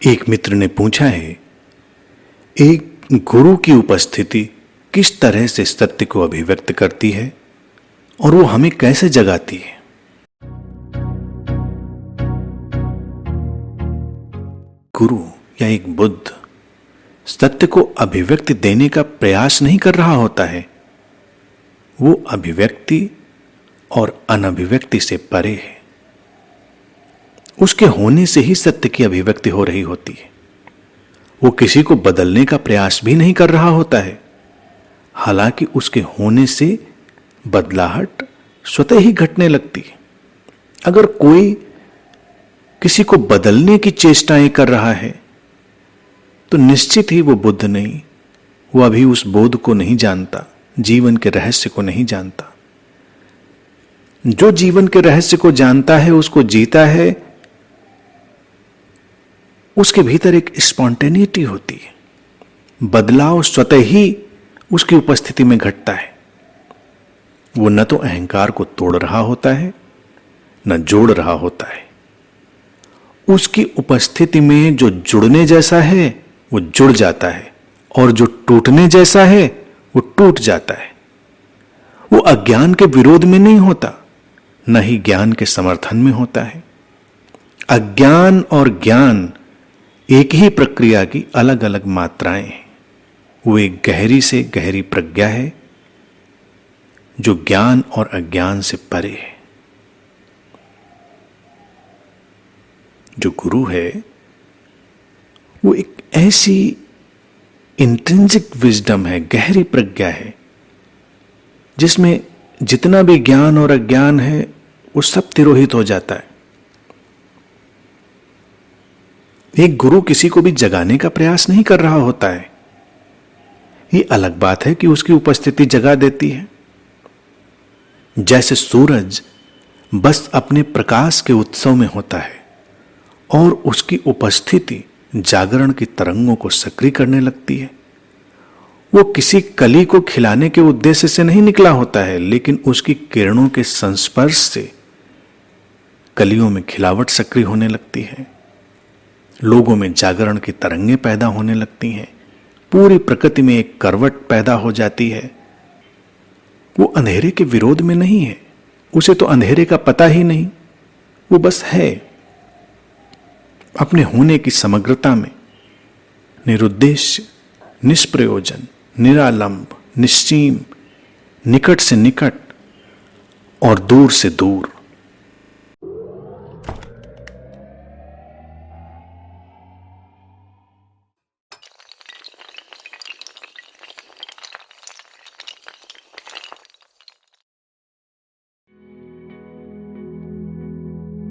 एक मित्र ने पूछा है, एक गुरु की उपस्थिति किस तरह से सत्य को अभिव्यक्त करती है और वो हमें कैसे जगाती है। गुरु या एक बुद्ध सत्य को अभिव्यक्ति देने का प्रयास नहीं कर रहा होता है, वो अभिव्यक्ति और अनभिव्यक्ति से परे है। उसके होने से ही सत्य की अभिव्यक्ति हो रही होती है। वो किसी को बदलने का प्रयास भी नहीं कर रहा होता है, हालांकि उसके होने से बदलाहट स्वतः ही घटने लगती है। अगर कोई किसी को बदलने की चेष्टाएं कर रहा है तो निश्चित ही वो बुद्ध नहीं, वो अभी उस बोध को नहीं जानता, जीवन के रहस्य को नहीं जानता। जो जीवन के रहस्य को जानता है, उसको जीता है, उसके भीतर एक स्पॉन्टेनिटी होती है। बदलाव स्वतः ही उसकी उपस्थिति में घटता है। वो न तो अहंकार को तोड़ रहा होता है, न जोड़ रहा होता है। उसकी उपस्थिति में जो जुड़ने जैसा है वो जुड़ जाता है, और जो टूटने जैसा है वो टूट जाता है। वो अज्ञान के विरोध में नहीं होता, न ही ज्ञान के समर्थन में होता है। अज्ञान और ज्ञान एक ही प्रक्रिया की अलग अलग मात्राएं हैं। वो एक गहरी से गहरी प्रज्ञा है जो ज्ञान और अज्ञान से परे है। जो गुरु है वो एक ऐसी इंट्रिंसिक विजडम है, गहरी प्रज्ञा है, जिसमें जितना भी ज्ञान और अज्ञान है वो सब तिरोहित हो जाता है। एक गुरु किसी को भी जगाने का प्रयास नहीं कर रहा होता है। ये अलग बात है कि उसकी उपस्थिति जगा देती है। जैसे सूरज बस अपने प्रकाश के उत्सव में होता है और उसकी उपस्थिति जागरण की तरंगों को सक्रिय करने लगती है। वो किसी कली को खिलाने के उद्देश्य से नहीं निकला होता है, लेकिन उसकी किरणों के संस्पर्श से कलियों में खिलावट सक्रिय होने लगती है, लोगों में जागरण की तरंगें पैदा होने लगती हैं, पूरी प्रकृति में एक करवट पैदा हो जाती है। वो अंधेरे के विरोध में नहीं है, उसे तो अंधेरे का पता ही नहीं, वो बस है अपने होने की समग्रता में, निरुद्देश्य, निष्प्रयोजन, निरालंब, निश्चीम, निकट से निकट और दूर से दूर।